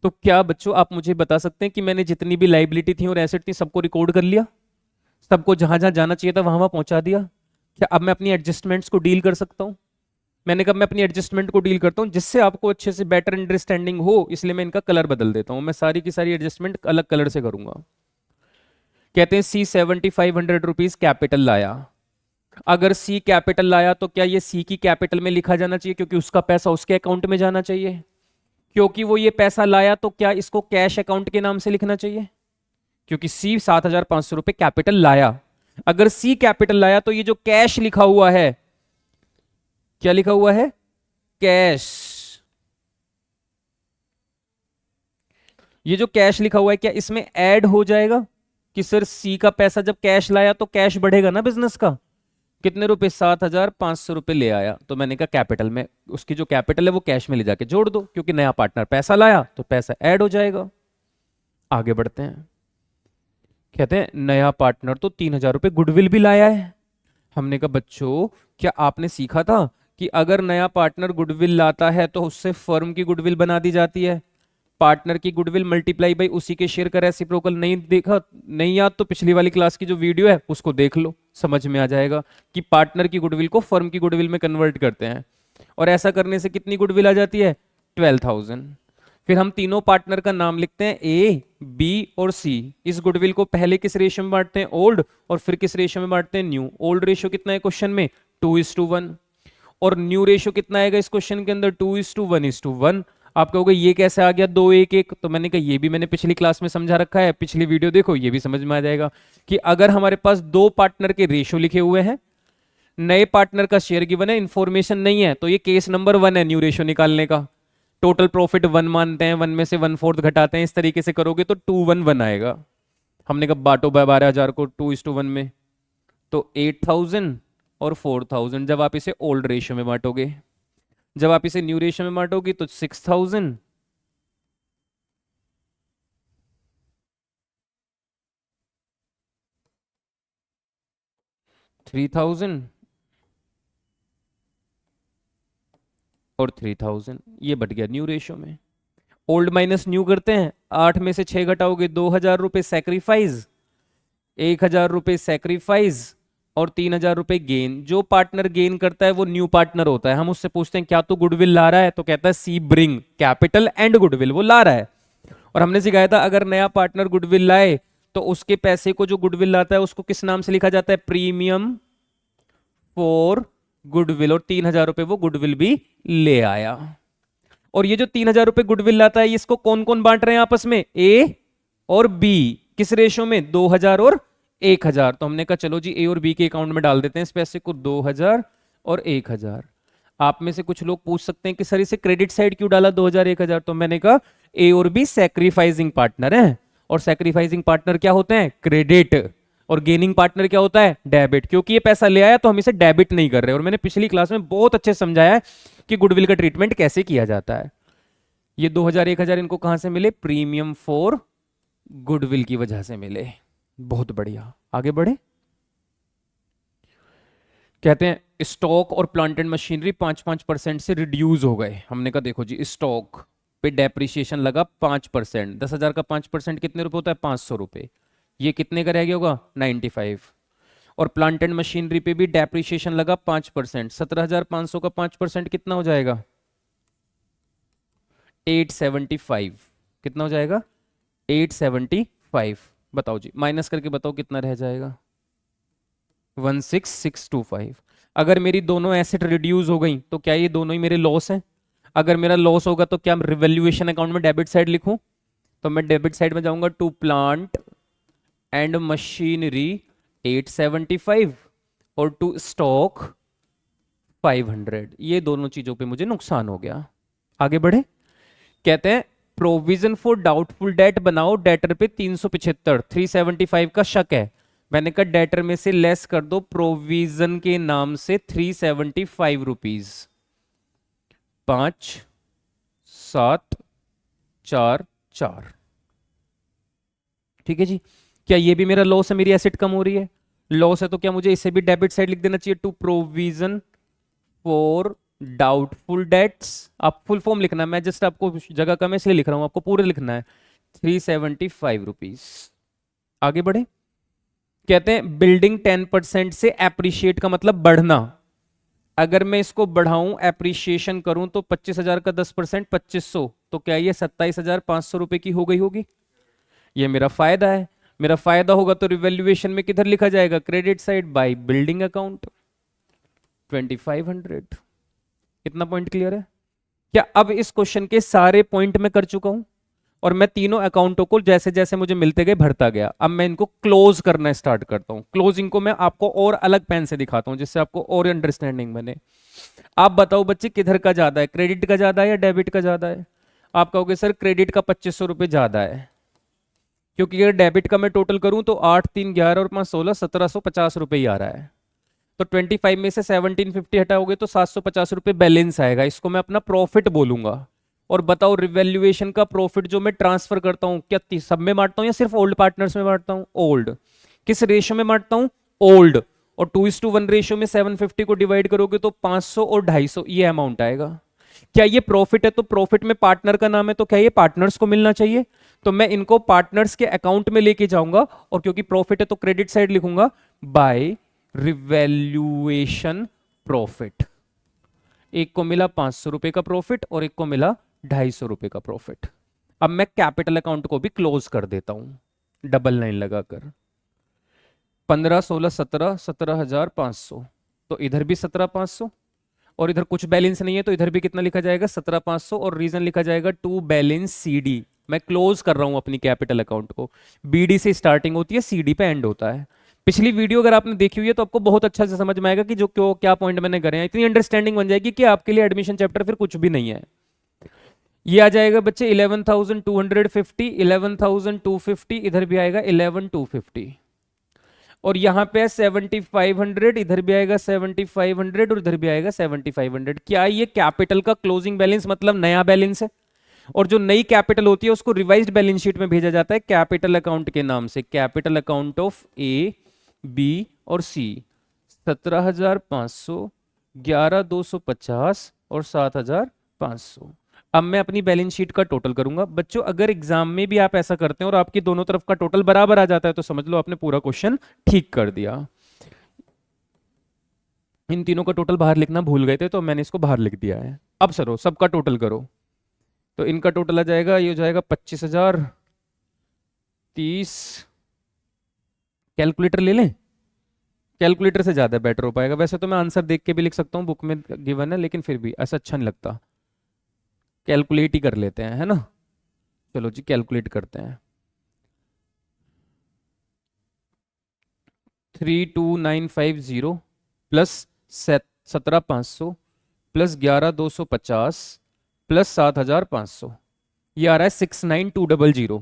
तो क्या बच्चों आप मुझे बता सकते हैं कि मैंने जितनी भी लाइबिलिटी थी और एसेट थी सबको रिकॉर्ड कर लिया? सबको जहां जहां जाना चाहिए था वहां वहां पहुंचा दिया? क्या अब मैं अपनी एडजस्टमेंट्स को डील कर सकता हूं? मैंने कहा मैं अपनी एडजस्टमेंट को डील करता हूं जिससे आपको अच्छे से बेटर अंडरस्टैंडिंग हो, इसलिए मैं इनका कलर बदल देता हूं। मैं सारी की सारी एडजस्टमेंट अलग कलर से करूंगा। कहते हैं सी 7,500 रुपीज कैपिटल लाया। अगर सी कैपिटल लाया तो क्या ये सी की कैपिटल में लिखा जाना चाहिए, क्योंकि उसका पैसा उसके अकाउंट में जाना चाहिए? क्योंकि वो ये पैसा लाया तो क्या इसको कैश अकाउंट के नाम से लिखना चाहिए? क्योंकि सी 7,500 रुपए कैपिटल लाया। अगर सी कैपिटल लाया तो ये जो कैश लिखा हुआ है, क्या लिखा हुआ है? कैश। ये जो कैश लिखा हुआ है क्या इसमें ऐड हो जाएगा कि सर सी का पैसा जब कैश लाया तो कैश बढ़ेगा ना बिजनेस का? कितने रुपए? 7,500 रुपए ले आया, तो मैंने कहा कैपिटल में उसकी जो कैपिटल है वो कैश में ले जाके जोड़ दो, क्योंकि नया पार्टनर पैसा लाया तो पैसा ऐड हो जाएगा। आगे बढ़ते हैं। कहते हैं नया पार्टनर तो 3,000 रुपए गुडविल भी लाया है। हमने कहा बच्चों क्या आपने सीखा था कि अगर नया पार्टनर गुडविल लाता है तो उससे फर्म की गुडविल बना दी जाती है? पार्टनर की गुडविल मल्टीप्लाई बाई उसी के शेयर का रेसिप्रोकल। नहीं देखा, नहीं याद तो पिछली वाली क्लास की जो वीडियो है उसको देख लो, समझ में आ जाएगा कि पार्टनर की गुडविल को फर्म की गुडविल में कन्वर्ट करते हैं। और ऐसा करने से कितनी गुडविल आ जाती है? 12,000। फिर हम तीनों पार्टनर का नाम लिखते हैं ए, बी और सी। इस गुडविल को पहले किस रेशियो में बांटते हैं, ओल्ड, और फिर किस रेशियो में बांटते हैं, न्यू। ओल्ड रेशियो कितना है क्वेश्चन में, 2:1, और न्यू रेशियो कितना आएगा इस क्वेश्चन के अंदर, 2:1:1। आप कहोगे ये कैसे आ गया 2:1:1, तो मैंने कहा ये भी मैंने पिछली क्लास में समझा रखा है, पिछली वीडियो देखो, ये भी समझ में आ जाएगा कि अगर हमारे पास दो पार्टनर के रेशियो लिखे हुए हैं, नए पार्टनर का शेयर गिवन है, इंफॉर्मेशन नहीं है, तो ये केस नंबर 1 है न्यू रेशियो निकालने का। टोटल प्रॉफिट 1 मानते हैं, 1 में से 1/4 घटाते हैं, इस तरीके से करोगे तो 2:1 आएगा। हमने कहा बांटो 12,000 को 2:1 में, तो 8,000 और 4,000। जब आप इसे ओल्ड रेशियो में बांटोगे, जब आप इसे न्यू रेशियो में बांटोगे तो 6,000, 3,000 और 3,000, ये बट गया न्यू रेशियो में। ओल्ड माइनस न्यू करते हैं, 8 में से 6 घटाओगे 2,000 रुपए सैक्रिफाइस, 1,000 रुपए सैक्रिफाइस और 3,000 रुपए गेन। जो पार्टनर गेन करता है वो न्यू पार्टनर होता है। हम उससे पूछते हैं क्या तू गुडविल ला रहा है, तो कहता है सी ब्रिंग कैपिटल एंड गुडविल, वो ला रहा है। और हमने सिखाया था अगर नया पार्टनर गुडविल लाए तो उसके पैसे को, जो गुडविल लाता है उसको किस नाम से लिखा जाता है, प्रीमियम फॉर गुडविल, और 3,000 रुपए वो गुडविल भी ले आया। और ये जो 3,000 रुपए गुडविल लाता है, इसको कौन कौन बांट रहे हैं आपस में, ए और बी, किस रेशो में, 2,000 और 1,000। तो हमने कहा चलो जी ए और बी के अकाउंट में डाल देते हैं इस पैसे को, 2,000 और 1,000। आप में से कुछ लोग पूछ सकते हैं कि सर इसे क्रेडिट साइड क्यों डाला 2,000 1,000, तो मैंने कहा ए और बी सैक्रिफाइसिंग पार्टनर हैं, और सैक्रिफाइसिंग पार्टनर क्या होते हैं, क्रेडिट, और गेनिंग पार्टनर क्या होता है, डेबिट। क्योंकि ये पैसा ले आया तो हम इसे डेबिट नहीं कर रहे, और मैंने पिछली क्लास में बहुत अच्छे समझाया है कि गुडविल का ट्रीटमेंट कैसे किया जाता है। ये 2,000 1,000 इनको कहां से मिले, प्रीमियम फॉर गुडविल की वजह से मिले। बहुत बढ़िया, आगे बढ़े। कहते हैं स्टॉक और प्लांट एंड मशीनरी 5-5% से रिड्यूस हो गए। हमने कहा देखो जी स्टॉक पे डेप्रिसिएशन लगा 5%, 10,000 का 5% कितने रुपए होता है, 500 रुपए। ये कितने का रह गया होगा, 95। और प्लांट एंड मशीनरी पे भी डेप्रिसिएशन लगा 5%, 17,500 का 5% कितना हो जाएगा, 875। कितना हो जाएगा, 875। बताओ जी, माइनस करके बताओ कितना रह जाएगा, 16,625। अगर मेरी दोनों एसेट रिड्यूस हो गई तो क्या ये दोनों ही मेरे लॉस हैं। अगर मेरा लॉस होगा तो क्या रिवैल्यूएशन अकाउंट में डेबिट साइड लिखूं, तो मैं डेबिट साइड में जाऊंगा, टू प्लांट एंड मशीनरी 875 और टू स्टॉक 500। ये दोनों चीजों पे मुझे नुकसान हो गया। आगे बढ़े। कहते हैं प्रोविजन फॉर डाउटफुल डेट बनाओ, डेटर पे 375, 375 का शक है। मैंने कहा डेटर में से लेस कर दो प्रोविजन के नाम से 375 रुपीज, 5 7 4 4। ठीक है जी। क्या ये भी मेरा लॉस है, मेरी एसेट कम हो रही है, लॉस है तो क्या मुझे इसे भी डेबिट साइड लिख देना चाहिए, to provision for doubtful debts. आप फुल फॉर्म लिखना है, मैं जस्ट आपको जगह कम है इसलिए लिख रहा हूं, आपको पूरे लिखना है, 375 रुपीज। आगे बढ़े। कहते हैं बिल्डिंग 10% से एप्रिशिएट का मतलब बढ़ना। अगर मैं इसको बढ़ाऊं, एप्रिशिएशन करूं, तो 25,000 का 10% 2500, तो क्या ये 27,500 रुपए की हो गई होगी। ये मेरा फायदा है, मेरा फायदा होगा तो रिवैल्यूएशन में किधर लिखा जाएगा, credit side by building account 2500। कितना पॉइंट क्लियर है। क्या अब इस क्वेश्चन के सारे पॉइंट मैं कर चुका हूं, और मैं तीनों अकाउंटों को जैसे जैसे मुझे मिलते गए भरता गया। अब मैं इनको क्लोज करना स्टार्ट करता हूं। क्लोजिंग को मैं आपको और अलग पेन से दिखाता हूं जिससे आपको और अंडरस्टैंडिंग बने। आप बताओ बच्चे किधर का ज्यादा है, क्रेडिट का ज्यादा है या डेबिट का ज्यादा है। आप कहोगे सर क्रेडिट का 2500 रुपए ज्यादा है, क्योंकि अगर डेबिट का मैं टोटल करूं तो 8 3 11 और 5 16 1750 रुपए ही आ रहा है। तो 25 में से 1750 हटाओगे तो 750 रुपए बैलेंस आएगा, इसको मैं अपना प्रॉफिट बोलूंगा। और बताओ रिवैल्यूएशन का प्रॉफिट जो मैं ट्रांसफर करता हूं, क्या सब में बांटता हूं या सिर्फ ओल्ड पार्टनर्स में बांटता हूं, ओल्ड। किस रेशियो में बांटता हूं, ओल्ड। और 2:1 रेशियो में 750 को डिवाइड करोगे तो 500 और 250 ये अमाउंट आएगा। क्या ये प्रॉफिट है, तो प्रॉफिट में पार्टनर का नाम है, तो क्या ये पार्टनर्स को मिलना चाहिए। तो मैं इनको पार्टनर्स के अकाउंट में लेके जाऊंगा, और क्योंकि प्रॉफिट है तो क्रेडिट साइड लिखूंगा बाय रिवैल्यूएशन प्रॉफिट। एक को मिला 500 रुपए का प्रॉफिट और एक को मिला 250 रुपए का प्रॉफिट। अब मैं कैपिटल अकाउंट को भी क्लोज कर देता हूं डबल लाइन लगाकर। 15, 16, 17, 17,500, तो इधर भी 17,500 और इधर कुछ बैलेंस नहीं है तो इधर भी कितना लिखा जाएगा 17,500 और रीजन लिखा जाएगा टू बैलेंस सीडी। मैं क्लोज कर रहा हूं अपनी कैपिटल अकाउंट को। बीडी से स्टार्टिंग होती है, सीडी पे एंड होता है। पिछली वीडियो अगर आपने देखी हुई है तो आपको बहुत अच्छा से समझ में आएगा कि जो क्यों क्या पॉइंट मैंने करे हैं, इतनी अंडरस्टैंडिंग बन जाएगी कि आपके लिए एडमिशन चैप्टर फिर कुछ भी नहीं है। ये आ जाएगा बच्चे 11,250, 11,250, इधर भी आएगा 11,250 और यहाँ पे 7,500, इधर भी आएगा 7,500 और इधर भी आएगा 7,500। क्या ये कैपिटल का क्लोजिंग बैलेंस मतलब नया बैलेंस है? और जो नई कैपिटल होती है उसको रिवाइज्ड बैलेंस शीट में भेजा जाता है कैपिटल अकाउंट के नाम से, capital account of A, B और सी। 17,500, 11,250 और 7,500। अब मैं अपनी बैलेंस शीट का टोटल करूंगा। बच्चों अगर एग्जाम में भी आप ऐसा करते हैं और आपकी दोनों तरफ का टोटल बराबर आ जाता है तो समझ लो आपने पूरा क्वेश्चन ठीक कर दिया। इन तीनों का टोटल बाहर लिखना भूल गए थे तो मैंने इसको बाहर लिख दिया है। अब सरो सबका टोटल करो तो इनका टोटल आ जाएगा, ये हो जाएगा 25,000, 30। कैलकुलेटर ले लें? कैलकुलेटर से ज़्यादा बेटर हो पाएगा। वैसे तो मैं आंसर देख के भी लिख सकता हूँ, बुक में गिवन है, लेकिन फिर भी ऐसा अच्छा नहीं लगता। कैलकुलेट ही कर लेते हैं, है ना? चलो जी कैलकुलेट करते हैं। 32,950 प्लस 17,500 प्लस 11,250 प्लस 7,500, ये आ रहा है 69,200।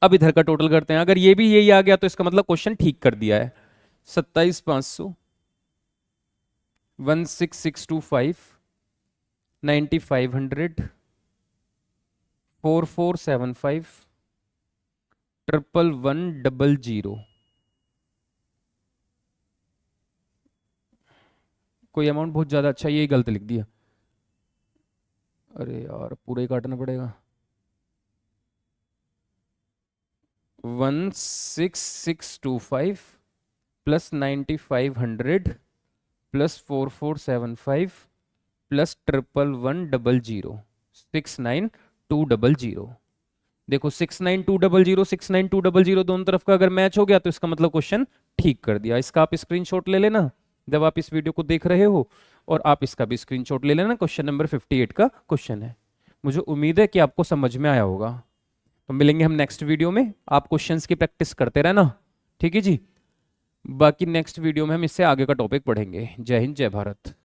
अब इधर का टोटल करते हैं। अगर ये भी यही आ गया तो इसका मतलब क्वेश्चन ठीक कर दिया है। 27,500, 16,625, 9,500, 4,475, 11,100। कोई अमाउंट बहुत ज्यादा, अच्छा यही गलत लिख दिया। अरे यार पूरा ही काटना पड़ेगा। 16,625 प्लस 9,500 प्लस 4,475 प्लस 11,100, 69,200। देखो 69,200, 69,200 दोनों तरफ का अगर मैच हो गया तो इसका मतलब क्वेश्चन ठीक कर दिया। इसका आप स्क्रीनशॉट ले लेना जब आप इस वीडियो को देख रहे हो, और आप इसका भी स्क्रीनशॉट ले लेना। क्वेश्चन नंबर 58 का क्वेश्चन है। मुझे उम्मीद है कि आपको समझ में आया होगा। तो मिलेंगे हम नेक्स्ट वीडियो में। आप क्वेश्चंस की प्रैक्टिस करते रहना, ठीक है जी। बाकी नेक्स्ट वीडियो में हम इससे आगे का टॉपिक पढ़ेंगे। जय हिंद, जय भारत।